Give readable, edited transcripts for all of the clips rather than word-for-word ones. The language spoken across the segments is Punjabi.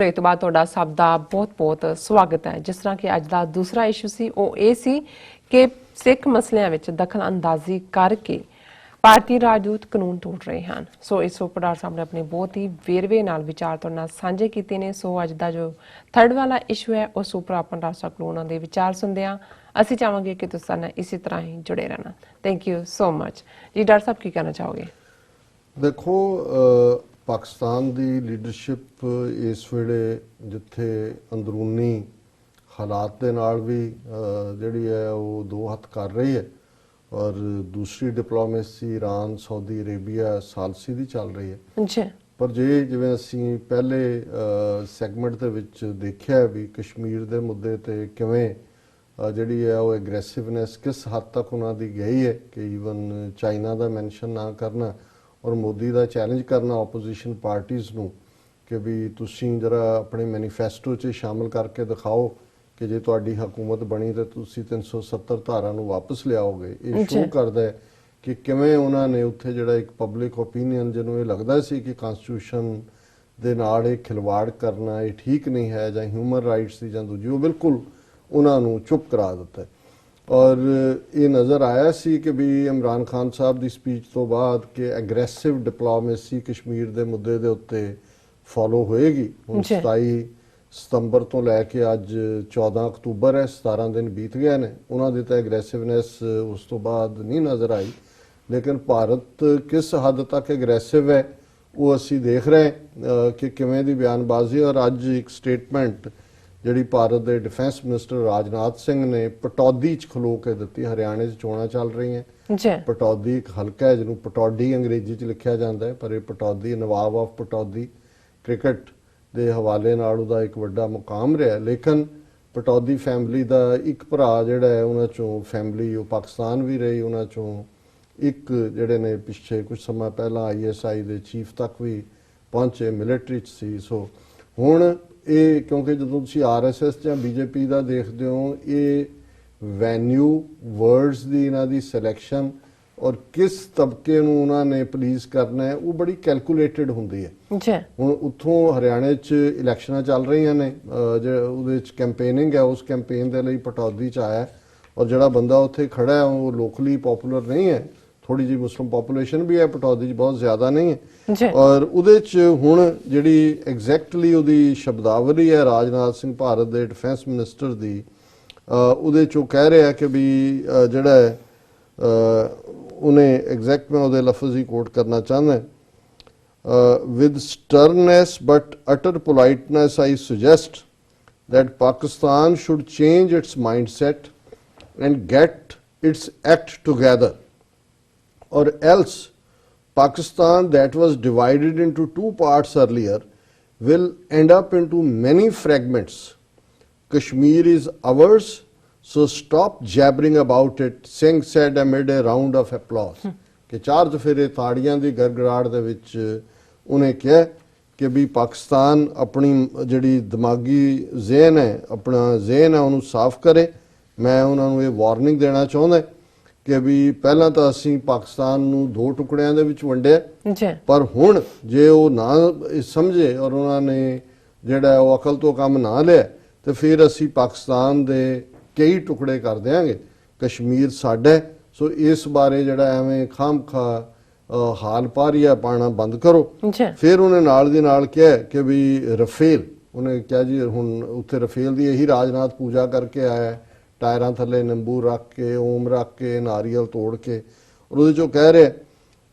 ਤੋਂ ਬਾਅਦ ਤੁਹਾਡਾ ਸਭ ਦਾ ਬਹੁਤ-ਬਹੁਤ ਸਵਾਗਤ ਹੈ। ਜਿਸ ਤਰ੍ਹਾਂ ਕਿ ਅੱਜ ਦਾ ਦੂਸਰਾ ਇਸ਼ੂ ਸੀ ਉਹ ਇਹ ਸੀ ਕਿ ਸਿੱਖ ਮਸਲਿਆਂ ਵਿੱਚ ਦਖਲ ਅੰਦਾਜ਼ੀ ਕਰਕੇ ਭਾਰਤੀ ਰਾਜਦੂਤ ਕਾਨੂੰਨ ਤੋੜ ਰਹੇ ਹਨ। ਸੋ ਇਸ ਉੱਪਰ ਡਾਕਟਰ ਸਾਹਿਬ ਨੇ ਆਪਣੇ ਬਹੁਤ ਹੀ ਵੇਰਵੇ ਨਾਲ ਵਿਚਾਰ ਤੁਹਾਡੇ ਨਾਲ ਸਾਂਝੇ ਕੀਤੇ ਨੇ। ਸੋ ਅੱਜ ਦਾ ਜੋ ਥਰਡ ਵਾਲਾ ਇਸ਼ੂ ਹੈ ਉਸ ਉੱਪਰ ਆਪਾਂ ਡਾਕਟਰ ਸਾਹਿਬ ਕੋਲੋਂ ਉਹਨਾਂ ਦੇ ਵਿਚਾਰ ਸੁਣਦੇ ਹਾਂ। ਅਸੀਂ ਚਾਹਾਂਗੇ ਕਿ ਤੁਸੀਂ ਸਾਡੇ ਨਾਲ ਇਸੇ ਤਰ੍ਹਾਂ ਹੀ ਜੁੜੇ ਰਹਿਣਾ। ਥੈਂਕ ਯੂ ਸੋ ਮਚ ਜੀ। ਡਾਕਟਰ ਸਾਹਿਬ ਕੀ ਕਹਿਣਾ ਚਾਹੋਗੇ? ਦੇਖੋ, ਪਾਕਿਸਤਾਨ ਦੀ ਲੀਡਰਸ਼ਿਪ ਇਸ ਵੇਲੇ ਜਿੱਥੇ ਅੰਦਰੂਨੀ ਹਾਲਾਤ ਦੇ ਨਾਲ ਵੀ ਜਿਹੜੀ ਹੈ ਉਹ ਦੋ ਹੱਥ ਕਰ ਰਹੀ ਹੈ ਔਰ ਦੂਸਰੀ ਡਿਪਲੋਮੇਸੀ ਈਰਾਨ, ਸਾਊਦੀ ਅਰੇਬੀਆ, ਸਾਲਸੀ ਦੀ ਚੱਲ ਰਹੀ ਹੈ ਜੀ। ਪਰ ਜਿਵੇਂ ਅਸੀਂ ਪਹਿਲੇ ਸੈਗਮੈਂਟ ਦੇ ਵਿੱਚ ਦੇਖਿਆ ਵੀ ਕਸ਼ਮੀਰ ਦੇ ਮੁੱਦੇ ਤੇ ਕਿਵੇਂ ਜਿਹੜੀ ਹੈ ਉਹ ਐਗਰੈਸਿਵਨੈਸ ਕਿਸ ਹੱਦ ਤੱਕ ਉਹਨਾਂ ਦੀ ਗਈ ਹੈ ਕਿ ਈਵਨ ਚਾਈਨਾ ਦਾ ਮੈਂਸ਼ਨ ਨਾ ਕਰਨਾ ਔਰ ਮੋਦੀ ਦਾ ਚੈਲੰਜ ਕਰਨਾ ਆਪੋਜੀਸ਼ਨ ਪਾਰਟੀਆਂ ਨੂੰ ਕਿ ਵੀ ਤੁਸੀਂ ਜਰਾ ਆਪਣੇ ਮੈਨੀਫੈਸਟੋ 'ਚ ਸ਼ਾਮਲ ਕਰਕੇ ਦਿਖਾਓ ਕਿ ਜੇ ਤੁਹਾਡੀ ਹਕੂਮਤ ਬਣੀ ਤਾਂ ਤੁਸੀਂ 370 ਧਾਰਾ ਨੂੰ ਵਾਪਸ ਲਿਆਓਗੇ। ਇਹ ਸ਼ੋਅ ਕਰਦਾ ਹੈ ਕਿ ਕਿਵੇਂ ਉਹਨਾਂ ਨੇ ਉੱਥੇ ਜਿਹੜਾ ਇੱਕ ਪਬਲਿਕ ਓਪੀਨੀਅਨ ਜਿਹਨੂੰ ਇਹ ਲੱਗਦਾ ਸੀ ਕਿ ਕਨਸਟੀਟਿਊਸ਼ਨ ਦੇ ਨਾਲ ਇਹ ਖਿਲਵਾੜ ਕਰਨਾ ਇਹ ਠੀਕ ਨਹੀਂ ਹੈ ਜਾਂ ਹਿਊਮਨ ਰਾਈਟਸ ਦੀ ਜਾਂ ਦੂਜੀ, ਉਹ ਬਿਲਕੁਲ ਉਹਨਾਂ ਨੂੰ ਚੁੱਪ ਕਰਾ ਦਿੱਤਾ। ਔਰ ਇਹ ਨਜ਼ਰ ਆਇਆ ਸੀ ਕਿ ਵੀ ਇਮਰਾਨ ਖਾਨ ਸਾਹਿਬ ਦੀ ਸਪੀਚ ਤੋਂ ਬਾਅਦ ਕਿ ਐਗਰੈਸਿਵ ਡਿਪਲੋਮੇਸੀ ਕਸ਼ਮੀਰ ਦੇ ਮੁੱਦੇ ਦੇ ਉੱਤੇ ਫੋਲੋ ਹੋਏਗੀ। ਹੁਣ 27 ਸਤੰਬਰ ਤੋਂ ਲੈ ਕੇ ਅੱਜ 14 ਅਕਤੂਬਰ ਹੈ, 17 ਦਿਨ ਬੀਤ ਗਏ ਨੇ। ਉਹਨਾਂ ਦੀ ਤਾਂ ਐਗਰੈਸਿਵਨੈਸ ਉਸ ਤੋਂ ਬਾਅਦ ਨਹੀਂ ਨਜ਼ਰ ਆਈ, ਲੇਕਿਨ ਭਾਰਤ ਕਿਸ ਹੱਦ ਤੱਕ ਐਗਰੈਸਿਵ ਹੈ ਉਹ ਅਸੀਂ ਦੇਖ ਰਹੇ ਕਿ ਕਿਵੇਂ ਦੀ ਬਿਆਨਬਾਜ਼ੀ। ਔਰ ਅੱਜ ਇੱਕ ਸਟੇਟਮੈਂਟ ਜਿਹੜੀ ਭਾਰਤ ਦੇ ਡਿਫੈਂਸ ਮਿਨਿਸਟਰ ਰਾਜਨਾਥ ਸਿੰਘ ਨੇ ਪਟੌਦੀ 'ਚ ਖਲੋ ਕੇ ਦਿੱਤੀ। ਹਰਿਆਣੇ 'ਚ ਚੋਣਾਂ ਚੱਲ ਰਹੀਆਂ, ਪਟੌਦੀ ਇੱਕ ਹਲਕਾ ਹੈ ਜਿਹਨੂੰ ਪਟੌਡੀ ਅੰਗਰੇਜ਼ੀ 'ਚ ਲਿਖਿਆ ਜਾਂਦਾ ਹੈ, ਪਰ ਇਹ ਪਟੌਦੀ ਨਵਾਬ ਆਫ ਪਟੌਦੀ ਕ੍ਰਿਕਟ ਦੇ ਹਵਾਲੇ ਨਾਲ ਉਹਦਾ ਇੱਕ ਵੱਡਾ ਮੁਕਾਮ ਰਿਹਾ। ਲੇਕਿਨ ਪਟੌਦੀ ਫੈਮਿਲੀ ਦਾ ਇੱਕ ਭਰਾ ਜਿਹੜਾ ਹੈ ਉਹਨਾਂ 'ਚੋਂ ਫੈਮਿਲੀ ਉਹ ਪਾਕਿਸਤਾਨ ਵੀ ਰਹੀ, ਉਹਨਾਂ 'ਚੋਂ ਇੱਕ ਜਿਹੜੇ ਨੇ ਪਿੱਛੇ ਕੁਝ ਸਮਾਂ ਪਹਿਲਾਂ ISI ਦੇ ਚੀਫ ਤੱਕ ਵੀ ਪਹੁੰਚੇ, ਮਿਲਟਰੀ 'ਚ ਸੀ। ਸੋ ਹੁਣ ਇਹ ਕਿਉਂਕਿ ਜਦੋਂ ਤੁਸੀਂ RSS ਜਾਂ BJP ਦਾ ਦੇਖਦੇ ਹੋ, ਇਹ ਵੈਨਿਊ ਵਰਡਸ ਦੀ ਇਹਨਾਂ ਦੀ ਸਿਲੈਕਸ਼ਨ ਔਰ ਕਿਸ ਤਬਕੇ ਨੂੰ ਉਹਨਾਂ ਨੇ ਪਲੀਜ਼ ਕਰਨਾ ਹੈ ਉਹ ਬੜੀ ਕੈਲਕੂਲੇਟਡ ਹੁੰਦੀ ਹੈ। ਹੁਣ ਉੱਥੋਂ ਹਰਿਆਣੇ 'ਚ ਇਲੈਕਸ਼ਨਾਂ ਚੱਲ ਰਹੀਆਂ ਨੇ, ਉਹਦੇ 'ਚ ਕੈਂਪੇਨਿੰਗ ਹੈ, ਉਸ ਕੈਂਪੇਨ ਦੇ ਲਈ ਪਟੌਦੀ 'ਚ ਆਇਆ ਔਰ ਜਿਹੜਾ ਬੰਦਾ ਉੱਥੇ ਖੜਾ ਹੈ ਉਹ ਲੋਕਲੀ ਪਪੂਲਰ ਨਹੀਂ ਹੈ। ਥੋੜੀ ਜਿਹੀ ਮੁਸਲਿਮ ਪੋਪੂਲੇਸ਼ਨ ਵੀ ਹੈ ਪਟੌਦੀ 'ਚ, ਬਹੁਤ ਜ਼ਿਆਦਾ ਨਹੀਂ ਹੈ। ਔਰ ਉਹਦੇ 'ਚ ਹੁਣ ਜਿਹੜੀ ਐਗਜ਼ੈਕਟਲੀ ਉਹਦੀ ਸ਼ਬਦਾਵਲੀ ਹੈ ਰਾਜਨਾਥ ਸਿੰਘ ਭਾਰਤ ਦੇ ਡਿਫੈਂਸ ਮਿਨਿਸਟਰ ਦੀ, ਉਹਦੇ 'ਚ ਉਹ ਕਹਿ ਰਿਹਾ ਕਿ ਵੀ ਜਿਹੜਾ ਹੈ ਉਹਨੇ ਐਗਜ਼ੈਕਟ ਮੈਂ ਉਹਦੇ ਲਫ਼ਜ਼ ਹੀ ਕੋਟ ਕਰਨਾ ਚਾਹੁੰਦਾ, with sternness but utter politeness I suggest that Pakistan should change its mindset and get its act together, or else Pakistan that was divided into two parts earlier will end up into many fragments. Kashmir is ours, so stop jabbering about it, Singh said amid a round of applause. ਕਿ ਚਾਰ ਚਫੇਰੇ ਤਾੜੀਆਂ ਦੀ ਗੜਗੜਾਹਟ ਦੇ ਵਿੱਚ ਉਹਨੇ ਕਿਹਾ ਕਿ ਵੀ ਪਾਕਿਸਤਾਨ ਆਪਣੀ ਜਿਹੜੀ ਦਿਮਾਗੀ ਜ਼ੇਨ ਹੈ, ਆਪਣਾ ਜ਼ੇਨ ਹੈ ਉਹਨੂੰ ਸਾਫ਼ ਕਰੇ। ਮੈਂ ਉਹਨਾਂ ਨੂੰ ਇਹ ਵਾਰਨਿੰਗ ਦੇਣਾ ਚਾਹੁੰਦਾ ਕਿ ਵੀ ਪਹਿਲਾਂ ਤਾਂ ਅਸੀਂ ਪਾਕਿਸਤਾਨ ਨੂੰ ਦੋ ਟੁਕੜਿਆਂ ਦੇ ਵਿੱਚ ਵੰਡਿਆ, ਪਰ ਹੁਣ ਜੇ ਉਹ ਨਾ ਸਮਝੇ ਔਰ ਉਹਨਾਂ ਨੇ ਜਿਹੜਾ ਉਹ ਅਕਲ ਤੋਂ ਕੰਮ ਨਾ ਲਿਆ ਤੇ ਫਿਰ ਅਸੀਂ ਪਾਕਿਸਤਾਨ ਦੇ ਕਈ ਟੁਕੜੇ ਕਰ ਦਿਆਂਗੇ। ਕਸ਼ਮੀਰ ਸਾਡਾ, ਸੋ ਇਸ ਬਾਰੇ ਜਿਹੜਾ ਐਵੇਂ ਖਾਮਖਾ ਹਾਲ ਪਾਰੀਆ ਪਾਣਾ ਬੰਦ ਕਰੋ। ਫਿਰ ਉਹਨੇ ਨਾਲ ਦੀ ਨਾਲ ਕਿਹਾ ਕਿ ਵੀ ਰਫੇਲ, ਉਹਨੇ ਕਿਹਾ ਜੀ ਹੁਣ ਉੱਥੇ ਰਫੇਲ ਦੀ ਇਹੀ ਰਾਜਨਾਥ ਪੂਜਾ ਕਰਕੇ ਆਇਆ, ਟਾਇਰਾਂ ਥੱਲੇ ਨਿੰਬੂ ਰੱਖ ਕੇ, ਓਮ ਰੱਖ ਕੇ, ਨਾਰੀਅਲ ਤੋੜ ਕੇ। ਔਰ ਉਹਦੇ 'ਚੋਂ ਕਹਿ ਰਿਹਾ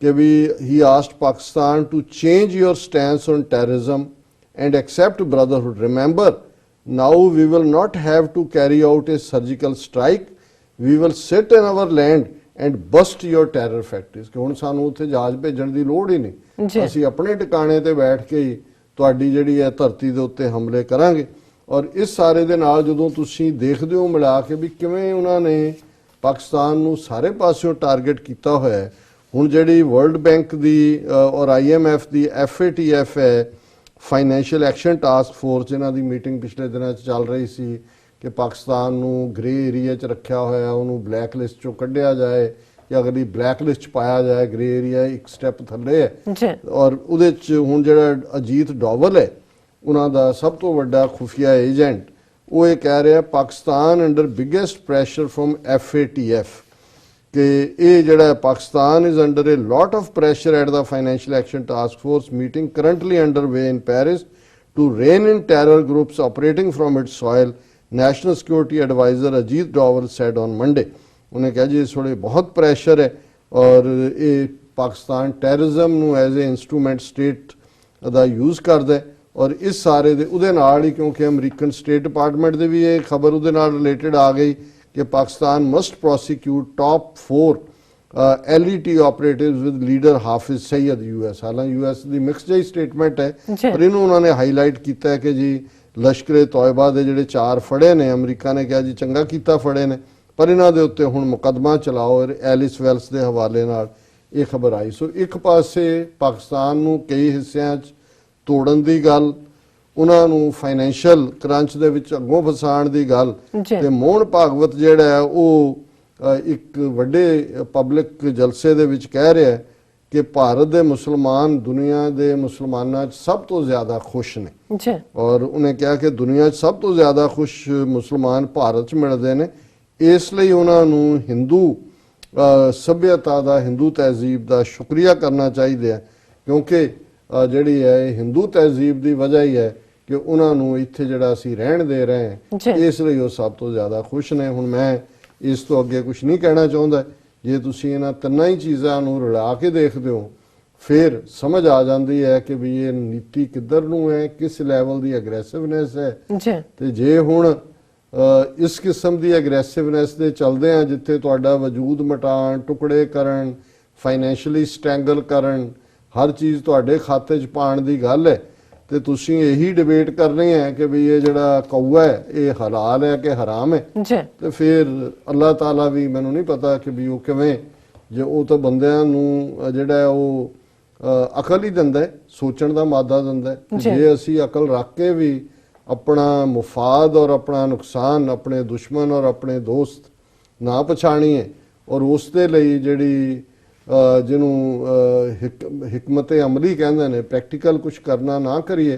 ਕਿ ਵੀ he asked Pakistan to change your stance on terrorism and accept brotherhood. Remember now we will not have to carry out a surgical strike, we will sit in our land and bust your terror factories. ਕਿ ਹੁਣ ਸਾਨੂੰ ਉੱਥੇ ਜਹਾਜ਼ ਭੇਜਣ ਦੀ ਲੋੜ ਹੀ ਨਹੀਂ, ਅਸੀਂ ਆਪਣੇ ਟਿਕਾਣੇ ਤੇ ਬੈਠ ਕੇ ਹੀ ਤੁਹਾਡੀ ਜਿਹੜੀ ਹੈ ਧਰਤੀ ਦੇ ਉੱਤੇ ਹਮਲੇ ਕਰਾਂਗੇ। ਔਰ ਇਸ ਸਾਰੇ ਦੇ ਨਾਲ ਜਦੋਂ ਤੁਸੀਂ ਦੇਖਦੇ ਹੋ ਮਿਲਾ ਕੇ ਵੀ ਕਿਵੇਂ ਉਹਨਾਂ ਨੇ ਪਾਕਿਸਤਾਨ ਨੂੰ ਸਾਰੇ ਪਾਸਿਓਂ ਟਾਰਗੇਟ ਕੀਤਾ ਹੋਇਆ ਹੈ। ਹੁਣ ਜਿਹੜੀ ਵਰਲਡ ਬੈਂਕ ਦੀ ਔਰ IMF ਦੀ FATF ਹੈ, ਫਾਈਨੈਂਸ਼ੀਅਲ ਐਕਸ਼ਨ ਟਾਸਕ ਫੋਰਸ, ਇਹਨਾਂ ਦੀ ਮੀਟਿੰਗ ਪਿਛਲੇ ਦਿਨਾਂ 'ਚ ਚੱਲ ਰਹੀ ਸੀ ਕਿ ਪਾਕਿਸਤਾਨ ਨੂੰ ਗ੍ਰੇ ਏਰੀਆ 'ਚ ਰੱਖਿਆ ਹੋਇਆ, ਉਹਨੂੰ ਬਲੈਕ ਲਿਸਟ 'ਚੋਂ ਕੱਢਿਆ ਜਾਏ ਕਿ ਅਗਲੀ ਬਲੈਕ ਲਿਸਟ 'ਚ ਪਾਇਆ ਜਾਏ। ਗ੍ਰੇ ਏਰੀਆ ਇੱਕ ਸਟੈਪ ਥੱਲੇ ਹੈ। ਔਰ ਉਹਦੇ 'ਚ ਹੁਣ ਜਿਹੜਾ ਅਜੀਤ ਡੋਵਲ ਹੈ ਉਹਨਾਂ ਦਾ ਸਭ ਤੋਂ ਵੱਡਾ ਖੁਫੀਆ ਏਜੰਟ, ਉਹ ਇਹ ਕਹਿ ਰਿਹਾ Pakistan under biggest pressure from FATF ਕਿ ਇਹ ਜਿਹੜਾ Pakistan is under A lot of pressure at the financial action task force meeting currently under way in Paris to rein in terror groups operating from its soil, National Security Advisor Ajit Doval said on Monday. उन्हें कहा जी इस वे बहुत प्रेशर है और ये पाकिस्तान टैररिज्म ਨੂੰ as a instrument state the use ਕਰਦਾ ਹੈ ਔਰ ਇਸ ਸਾਰੇ ਦੇ ਉਹਦੇ ਨਾਲ ਹੀ ਕਿਉਂਕਿ ਅਮਰੀਕਨ ਸਟੇਟ ਡਿਪਾਰਟਮੈਂਟ ਦੇ ਵੀ ਇਹ ਖਬਰ ਉਹਦੇ ਨਾਲ ਰਿਲੇਟਡ ਆ ਗਈ ਕਿ Pakistan must prosecute top 4 LET operatives with leader Hafiz Saeed US। हालांकि US ਦੀ ਮਿਕਸ ਜਿਹੀ ਸਟੇਟਮੈਂਟ ਹੈ ਪਰ ਇਹਨੂੰ ਉਹਨਾਂ ਨੇ ਹਾਈਲਾਈਟ ਕੀਤਾ ਹੈ ਕਿ ਜੀ ਲਸ਼ਕਰੇ ਤੋਇਬਾ ਦੇ ਜਿਹੜੇ 4 ਫੜੇ ਨੇ ਅਮਰੀਕਾ ਨੇ ਕਿਹਾ ਜੀ ਚੰਗਾ ਕੀਤਾ ਫੜੇ ਨੇ ਪਰ ਇਹਨਾਂ ਦੇ ਉੱਤੇ ਹੁਣ ਮੁਕੱਦਮਾ ਚਲਾਓ ਔਰ ਐਲਿਸ ਵੈਲਸ ਦੇ ਹਵਾਲੇ ਨਾਲ ਇਹ ਖਬਰ ਆਈ। ਸੋ ਇੱਕ ਪਾਸੇ ਪਾਕਿਸਤਾਨ ਨੂੰ ਕਈ ਹਿੱਸਿਆਂ 'ਚ ਤੋੜਨ ਦੀ ਗੱਲ, ਉਹਨਾਂ ਨੂੰ ਫਾਈਨੈਂਸ਼ੀਅਲ ਕਰੰਚ ਦੇ ਵਿੱਚ ਅੱਗੋਂ ਫਸਾਉਣ ਦੀ ਗੱਲ ਤੇ ਮੋਹਨ ਭਾਗਵਤ ਜਿਹੜਾ ਹੈ ਉਹ ਇੱਕ ਵੱਡੇ ਪਬਲਿਕ ਜਲਸੇ ਦੇ ਵਿੱਚ ਕਹਿ ਰਿਹਾ ਕਿ ਭਾਰਤ ਦੇ ਮੁਸਲਮਾਨ ਦੁਨੀਆ ਦੇ ਮੁਸਲਮਾਨਾਂ 'ਚ ਸਭ ਤੋਂ ਜ਼ਿਆਦਾ ਖੁਸ਼ ਨੇ ਔਰ ਉਹਨੇ ਕਿਹਾ ਕਿ ਦੁਨੀਆ 'ਚ ਸਭ ਤੋਂ ਜ਼ਿਆਦਾ ਖੁਸ਼ ਮੁਸਲਮਾਨ ਭਾਰਤ 'ਚ ਮਿਲਦੇ ਨੇ, ਇਸ ਲਈ ਉਹਨਾਂ ਨੂੰ ਹਿੰਦੂ ਸੱਭਿਅਤਾ ਦਾ, ਹਿੰਦੂ ਤਹਿਜ਼ੀਬ ਦਾ ਸ਼ੁਕਰੀਆ ਕਰਨਾ ਚਾਹੀਦਾ ਹੈ ਕਿਉਂਕਿ ਜਿਹੜੀ ਹੈ ਇਹ ਹਿੰਦੂ ਤਹਿਜ਼ੀਬ ਦੀ ਵਜ੍ਹਾ ਹੀ ਹੈ ਕਿ ਉਹਨਾਂ ਨੂੰ ਇੱਥੇ ਜਿਹੜਾ ਅਸੀਂ ਰਹਿਣ ਦੇ ਰਹੇ ਹਾਂ, ਇਸ ਲਈ ਉਹ ਸਭ ਤੋਂ ਜ਼ਿਆਦਾ ਖੁਸ਼ ਨੇ। ਹੁਣ ਮੈਂ ਇਸ ਤੋਂ ਅੱਗੇ ਕੁਝ ਨਹੀਂ ਕਹਿਣਾ ਚਾਹੁੰਦਾ। ਜੇ ਤੁਸੀਂ ਇਹਨਾਂ ਤਿੰਨਾਂ ਹੀ ਚੀਜ਼ਾਂ ਨੂੰ ਰਲਾ ਕੇ ਦੇਖਦੇ ਹੋ ਫਿਰ ਸਮਝ ਆ ਜਾਂਦੀ ਹੈ ਕਿ ਵੀ ਇਹ ਨੀਤੀ ਕਿੱਧਰ ਨੂੰ ਹੈ, ਕਿਸ ਲੈਵਲ ਦੀ ਐਗਰੈਸਿਵਨੈਸ ਹੈ ਤੇ ਜੇ ਹੁਣ ਇਸ ਕਿਸਮ ਦੀ ਐਗਰੈਸਿਵਨੈਸ ਦੇ ਚੱਲਦੇ ਆ ਜਿੱਥੇ ਤੁਹਾਡਾ ਵਜੂਦ ਮਟਾਉਣ, ਟੁਕੜੇ ਕਰਨ, ਫਾਈਨੈਂਸ਼ੀਅਲੀ ਸਟੈਂਗਲ ਕਰਨ, ਹਰ ਚੀਜ਼ ਤੁਹਾਡੇ ਖਾਤੇ 'ਚ ਪਾਉਣ ਦੀ ਗੱਲ ਹੈ ਤੇ ਤੁਸੀਂ ਇਹੀ ਡਿਬੇਟ ਕਰ ਰਹੇ ਹੈ ਕਿ ਵੀ ਇਹ ਜਿਹੜਾ ਕੌਆ ਹੈ ਇਹ ਹਲਾਲ ਹੈ ਕਿ ਹਰਾਮ ਹੈ ਤੇ ਫਿਰ ਅੱਲਾਹ ਤਾਲਾ ਵੀ ਮੈਨੂੰ ਨਹੀਂ ਪਤਾ ਕਿ ਵੀ ਉਹ ਕਿਵੇਂ, ਜੇ ਉਹ ਤਾਂ ਬੰਦਿਆਂ ਨੂੰ ਜਿਹੜਾ ਉਹ ਅਕਲ ਹੀ ਦਿੰਦਾ ਹੈ, ਸੋਚਣ ਦਾ ਮਾਦਾ ਦਿੰਦਾ ਹੈ। ਜੇ ਅਸੀਂ ਅਕਲ ਰੱਖ ਕੇ ਵੀ ਆਪਣਾ ਮੁਫਾਦ ਔਰ ਆਪਣਾ ਨੁਕਸਾਨ, ਆਪਣੇ ਦੁਸ਼ਮਣ ਔਰ ਆਪਣੇ ਦੋਸਤ ਨਾ ਪਛਾਣੀਏ ਔਰ ਉਸ ਦੇ ਲਈ ਜਿਹੜੀ ਜਿਹਨੂੰ ਹਕਮਤ ਅਮਲੀ ਕਹਿੰਦੇ ਨੇ, ਪ੍ਰੈਕਟੀਕਲ ਕੁਝ ਕਰਨਾ ਨਾ ਕਰੀਏ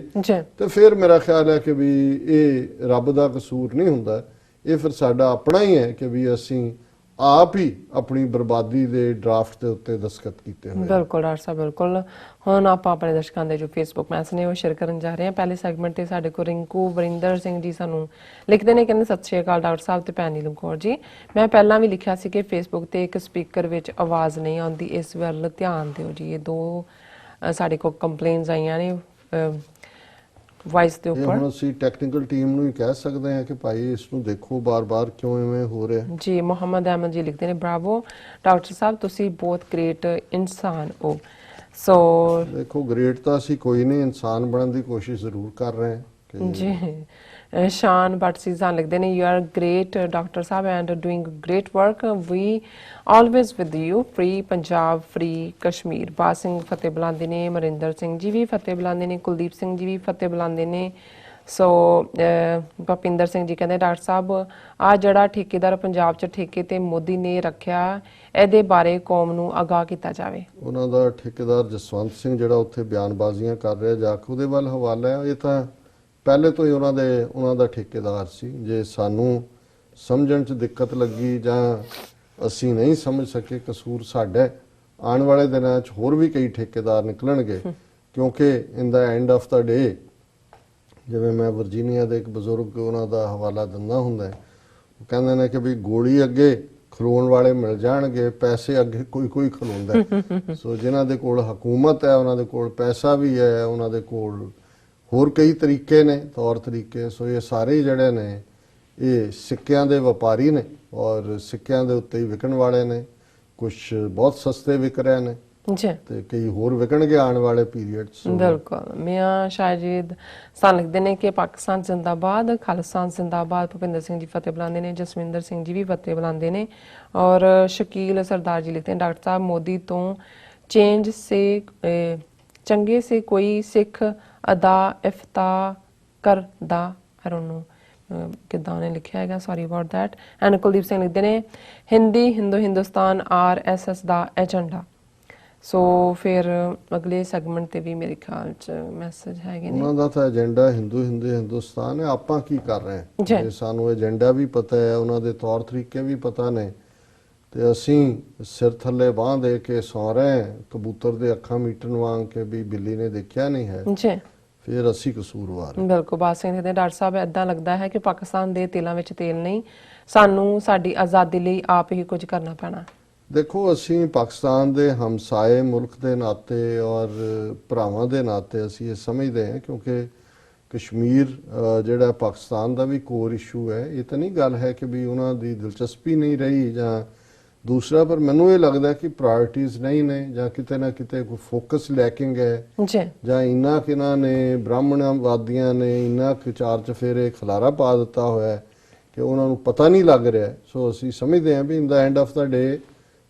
ਤੇ ਫਿਰ ਮੇਰਾ ਖਿਆਲ ਹੈ ਕਿ ਵੀ ਇਹ ਰੱਬ ਦਾ ਕਸੂਰ ਨਹੀਂ ਹੁੰਦਾ, ਇਹ ਫਿਰ ਸਾਡਾ ਆਪਣਾ ਹੀ ਹੈ ਕਿ ਵੀ ਅਸੀਂ ਆਪ ਹੀ ਆਪਣੀ ਬਰਬਾਦੀ ਦੇ ਡਰਾਫਟ ਦੇ ਉੱਤੇ ਦਸਤਖਤ ਕੀਤੇ ਹੋਏ। ਬਿਲਕੁਲ ਡਾਕਟਰ ਸਾਹਿਬ, ਬਿਲਕੁਲ। ਹੁਣ ਆਪਾਂ ਆਪਣੇ ਦਰਸ਼ਕਾਂ ਦੇ ਜੋ ਫੇਸਬੁੱਕ ਮੈਸੇਜ ਨੇ ਉਹ ਸ਼ੇਅਰ ਕਰਨ ਜਾ ਰਹੇ ਹਾਂ। ਪਹਿਲੇ ਸੈਗਮੈਂਟ ਤੇ ਸਾਡੇ ਕੋਲ ਰਿੰਕੂ ਵਰਿੰਦਰ ਸਿੰਘ ਜੀ ਸਾਨੂੰ ਲਿਖਦੇ ਨੇ, ਕਹਿੰਦੇ ਸਤਿ ਸ਼੍ਰੀ ਅਕਾਲ ਡਾਕਟਰ ਸਾਹਿਬ ਤੇ ਭੈਣ ਨੀਲਮ ਕੌਰ ਜੀ, ਮੈਂ ਪਹਿਲਾਂ ਵੀ ਲਿਖਿਆ ਸੀ ਕਿ ਫੇਸਬੁੱਕ ਤੇ ਇੱਕ ਸਪੀਕਰ ਵਿੱਚ ਆਵਾਜ਼ ਨਹੀਂ ਆਉਂਦੀ, ਇਸ ਵੱਲ ਧਿਆਨ ਦਿਓ ਜੀ। ਇਹ ਦੋ ਸਾਡੇ ਕੋਲ ਕੰਪਲੇਨਸ ਆਈਆਂ ਨੇ ਵਾਇਸ ਦੇ ਉੱਪਰ। ਹੁਣ ਅਸੀਂ ਟੈਕਨੀਕਲ ਟੀਮ ਨੂੰ ਹੀ ਕਹਿ ਸਕਦੇ ਹਾਂ ਕਿ ਭਾਈ ਇਸ ਨੂੰ ਦੇਖੋ ਬਾਰ-ਬਾਰ ਕਿਉਂ ਐਵੇਂ ਹੋ ਰਿਹਾ ਜੀ। ਮੁਹੰਮਦ ਅਹਿਮਦ ਜੀ ਲਿਖਦੇ ਨੇ, ਬਰਾਵੋ ਡਾਕਟਰ ਸਾਹਿਬ, ਤੁਸੀਂ ਬਹੁਤ ਗ੍ਰੇਟ ਇਨਸਾਨ ਹੋ। ਸੋ ਦੇਖੋ ਗ੍ਰੇਟ ਤਾਂ ਅਸੀਂ ਕੋਈ ਨਹੀਂ, ਇਨਸਾਨ ਬਣਨ ਦੀ ਕੋਸ਼ਿਸ਼ ਜ਼ਰੂਰ ਕਰ ਰਹੇ ਹਾਂ ਜੀ। ਸ਼ਾਨ ਭੱਟ ਸੀਜ਼ਾਨ ਲਿਖਦੇ ਨੇ, you are great doctor sahib and doing great work, we always with you, free Punjab, free Kashmir. Baj Singh ਫਤਿਹ ਬੁਲਾਉਂਦੇ ਨੇ, ਮਰਿੰਦਰ ਸਿੰਘ ਜੀ ਵੀ ਫਤਿਹ ਬੁਲਾਉਂਦੇ ਨੇ, ਕੁਲਦੀਪ ਸਿੰਘ ਜੀ ਵੀ ਫਤਿਹ ਬੁਲਾਉਂਦੇ ਨੇ। ਸੋ ਭਪਿੰਦਰ ਸਿੰਘ ਜੀ ਕਹਿੰਦੇ, ਡਾਕਟਰ ਸਾਹਿਬ ਆ ਜਿਹੜਾ ਠੇਕੇਦਾਰ ਪੰਜਾਬ 'ਚ ਠੇਕੇ ਤੇ ਮੋਦੀ ਨੇ ਰੱਖਿਆ, ਇਹਦੇ ਬਾਰੇ ਕੌਮ ਨੂੰ ਆਗਾਹ ਕੀਤਾ ਜਾਵੇ। ਉਹਨਾਂ ਦਾ ਠੇਕੇਦਾਰ ਜਸਵੰਤ ਸਿੰਘ ਜਿਹੜਾ ਉੱਥੇ ਬਿਆਨਬਾਜ਼ੀਆਂ ਕਰ ਰਿਹਾ, ਜਾ ਕੇ ਉਹਦੇ ਵੱਲ ਹਵਾਲਾ ਹੈ। ਇਹ ਤਾਂ ਪਹਿਲੇ ਤੋਂ ਹੀ ਉਹਨਾਂ ਦਾ ਠੇਕੇਦਾਰ ਸੀ। ਜੇ ਸਾਨੂੰ ਸਮਝਣ 'ਚ ਦਿੱਕਤ ਲੱਗੀ ਜਾਂ ਅਸੀਂ ਨਹੀਂ ਸਮਝ ਸਕੇ, ਕਸੂਰ ਸਾਡਾ। ਆਉਣ ਵਾਲੇ ਦਿਨਾਂ 'ਚ ਹੋਰ ਵੀ ਕਈ ਠੇਕੇਦਾਰ ਨਿਕਲਣਗੇ ਕਿਉਂਕਿ ਇਨ ਦਾ ਐਂਡ ਆਫ ਦਾ ਡੇ, ਜਿਵੇਂ ਮੈਂ ਵਰਜੀਨੀਆ ਦੇ ਇੱਕ ਬਜ਼ੁਰਗ ਉਹਨਾਂ ਦਾ ਹਵਾਲਾ ਦਿੰਦਾ ਹੁੰਦਾ, ਉਹ ਕਹਿੰਦੇ ਨੇ ਕਿ ਵੀ ਗੋਲੀ ਅੱਗੇ ਖਲੋਣ ਵਾਲੇ ਮਿਲ ਜਾਣਗੇ, ਪੈਸੇ ਅੱਗੇ ਕੋਈ ਖਲੋਂਦਾ। ਸੋ ਜਿਨ੍ਹਾਂ ਦੇ ਕੋਲ ਹਕੂਮਤ ਹੈ, ਉਹਨਾਂ ਦੇ ਕੋਲ ਪੈਸਾ ਵੀ ਹੈ, ਉਹਨਾਂ ਦੇ ਕੋਲ ਹੋਰ ਕਈ ਤਰੀਕੇ ਨੇ, ਤੌਰ ਤਰੀਕੇ। ਸੋ ਇਹ ਸਾਰੇ ਜਿਹੜੇ ਨੇ ਇਹ ਸਿੱਕਿਆਂ ਦੇ ਵਪਾਰੀ ਨੇ ਔਰ ਸਿੱਕਿਆਂ ਦੇ ਉੱਤੇ ਹੀ ਵਿਕਣ ਵਾਲੇ ਨੇ। ਕੁਝ ਬਹੁਤ ਸਸਤੇ ਵਿਕ ਰਹੇ ਨੇ ਜੀ ਤੇ ਕਈ ਹੋਰ ਵਿਕਣਗੇ ਆਉਣ ਵਾਲੇ ਪੀਰੀਅਡ 'ਚ। ਬਿਲਕੁਲ। ਮੀਆਂ ਸ਼ਾਹਿਦ ਸਾਨੂੰ ਲਿਖਦੇ ਨੇ ਕਿ ਪਾਕਿਸਤਾਨ ਜ਼ਿੰਦਾਬਾਦ, ਖਾਲਿਸਤਾਨ ਜ਼ਿੰਦਾਬਾਦ। ਭੁਪਿੰਦਰ ਸਿੰਘ ਜੀ ਫਤਿਹ ਬੁਲਾਉਂਦੇ ਨੇ, ਜਸਵਿੰਦਰ ਸਿੰਘ ਜੀ ਵੀ ਫਤਿਹ ਬੁਲਾਉਂਦੇ ਨੇ ਔਰ ਸ਼ਕੀਲ ਸਰਦਾਰ ਜੀ ਲਿਖਦੇ ਨੇ, ਡਾਕਟਰ ਸਾਹਿਬ ਮੋਦੀ ਤੋਂ ਚੇਂਜ ਸੇ ਚੰਗੇ ਸੇ ਕੋਈ ਸਿੱਖ ਅਦਾ ਇਫਤਾ ਕਰਦਾ। ਆਈ ਡੋਨਟ ਨੋ ਕਿੱਦਾਂ ਉਹਨੇ ਲਿਖਿਆ ਹੈਗਾ, sorry about that. And Kuldeep Singh ਲਿਖਦੇ ਨੇ, ਹਿੰਦੀ ਹਿੰਦੁਸਤਾਨ RSS ਦਾ ਏਜੰਡਾ। ਸੋ ਫਿਰ ਅਗਲੇ ਸੈਗਮੈਂਟ ਤੇ ਵੀ ਮੇਰੇ ਖਿਆਲ ਚ ਮੈਸੇਜ ਹੈਗੇ ਨੇ। ਉਹਨਾਂ ਦਾ ਤਾਂ ਏਜੰਡਾ ਹਿੰਦੁਸਤਾਨ ਹੈ, ਆਪਾਂ ਕੀ ਕਰ ਰਹੇ ਜੀ। ਹਾਂ ਜੇ ਸਾਨੂੰ ਏਜੰਡਾ ਵੀ ਪਤਾ ਹੈ, ਉਹਨਾਂ ਦੇ ਤੌਰ ਤਰੀਕੇ ਵੀ ਪਤਾ ਨੇ, ਤੇ ਅਸੀਂ ਸਿਰ ਥੱਲੇ ਬਾਂਹ ਦੇ ਕੇ ਸੌਂ ਰਹੇ ਹਾਂ ਕਬੂਤਰ ਦੇ ਅੱਖਾਂ ਮੀਟਣ ਵਾਂਗ ਕਿ ਵੀ ਬਿੱਲੀ ਨੇ ਦੇਖਿਆ ਨਹੀਂ ਹੈ, ਜੀ ਫਿਰ ਅਸੀਂ ਕਸੂਰਵਾਰ ਹਾਂ। ਬਿਲਕੁਲ ਬਾਤ ਸਿੰਘ ਦੇ ਡਾਕਟਰ ਸਾਹਿਬ ਏਦਾਂ ਲੱਗਦਾ ਹੈ ਕਿ ਪਾਕਿਸਤਾਨ ਦੇ ਤੇਲਾਂ ਵਿੱਚ ਤੇਲ ਨਹੀਂ, ਸਾਨੂੰ ਸਾਡੀ ਆਜ਼ਾਦੀ ਲਈ ਆਪ ਹੀ ਕੁਝ ਕਰਨਾ ਪੈਣਾ। ਦੇਖੋ, ਅਸੀਂ ਪਾਕਿਸਤਾਨ ਦੇ ਹਮਸਾਏ ਮੁਲਕ ਦੇ ਨਾਤੇ ਔਰ ਭਰਾਵਾਂ ਦੇ ਨਾਤੇ ਅਸੀਂ ਇਹ ਸਮਝਦੇ ਹਾਂ, ਕਿਉਂਕਿ ਕਸ਼ਮੀਰ ਜਿਹੜਾ ਪਾਕਿਸਤਾਨ ਦਾ ਵੀ ਕੋਰ ਇਸ਼ੂ ਹੈ। ਇਹ ਤਾਂ ਨਹੀਂ ਗੱਲ ਹੈ ਕਿ ਵੀ ਉਹਨਾਂ ਦੀ ਦਿਲਚਸਪੀ ਨਹੀਂ ਰਹੀ ਜਾਂ ਦੂਸਰਾ, ਪਰ ਮੈਨੂੰ ਇਹ ਲੱਗਦਾ ਕਿ ਪ੍ਰਾਇੋਰਟੀਜ਼ ਨਹੀਂ ਨੇ ਜਾਂ ਕਿਤੇ ਨਾ ਕਿਤੇ ਕੋਈ ਫੋਕਸ ਲੈਕਿੰਗ ਹੈ, ਜੀ ਜਾਂ ਇੰਨਾ ਕਿ ਇਹਨਾਂ ਨੇ ਬ੍ਰਾਹਮਣਵਾਦੀਆਂ ਨੇ ਇੰਨਾ ਕੁ ਚਾਰ ਚਫੇਰੇ ਖਲਾਰਾ ਪਾ ਦਿੱਤਾ ਹੋਇਆ ਹੈ ਕਿ ਉਹਨਾਂ ਨੂੰ ਪਤਾ ਨਹੀਂ ਲੱਗ ਰਿਹਾ। ਸੋ ਅਸੀਂ ਸਮਝਦੇ ਹਾਂ ਵੀ ਇਨ ਦਾ ਐਂਡ ਆਫ ਦਾ ਡੇ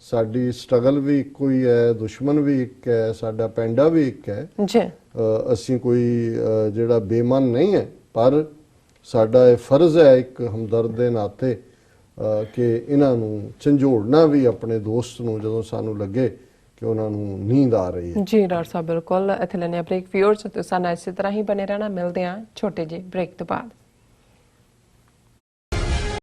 ਸਾਡੀ ਸਟਰਗਲ ਵੀ ਇੱਕੋ ਹੀ ਹੈ, ਦੁਸ਼ਮਣ ਵੀ ਇੱਕ ਹੈ, ਸਾਡਾ ਪੈਂਡਾ ਵੀ ਇੱਕ ਹੈ। ਜੀ ਅਸੀਂ ਕੋਈ ਜਿਹੜਾ ਬੇਮਨ ਨਹੀਂ ਹੈ, ਪਰ ਸਾਡਾ ਇਹ ਫਰਜ਼ ਹੈ ਇੱਕ ਹਮਦਰਦ ਦੇ ਨਾਤੇ ਕਿ ਇਹਨਾਂ ਨੂੰ ਝੰਜੋੜਨਾ ਵੀ ਆਪਣੇ ਦੋਸਤ ਨੂੰ ਜਦੋਂ ਸਾਨੂੰ ਲੱਗੇ ਕਿ ਉਹਨਾਂ ਨੂੰ ਨੀਂਦ ਆ ਰਹੀ ਹੈ। ਜੀ ਡਾਕਟਰ ਸਾਹਿਬ ਬਿਲਕੁਲ। ਇੱਥੇ ਲੈਣੇ ਬ੍ਰੇਕ। ਵਿਊਅਰਸ ਤੁਸੀਂ ਸਾਨੂੰ ਇਸੇ ਤਰ੍ਹਾਂ ਹੀ ਬਨੇ ਰਹਿਣਾ। ਮਿਲਦੇ ਹਾਂ ਛੋਟੇ ਜਿਹੇ ਬ੍ਰੇਕ ਤੋਂ ਬਾਅਦ।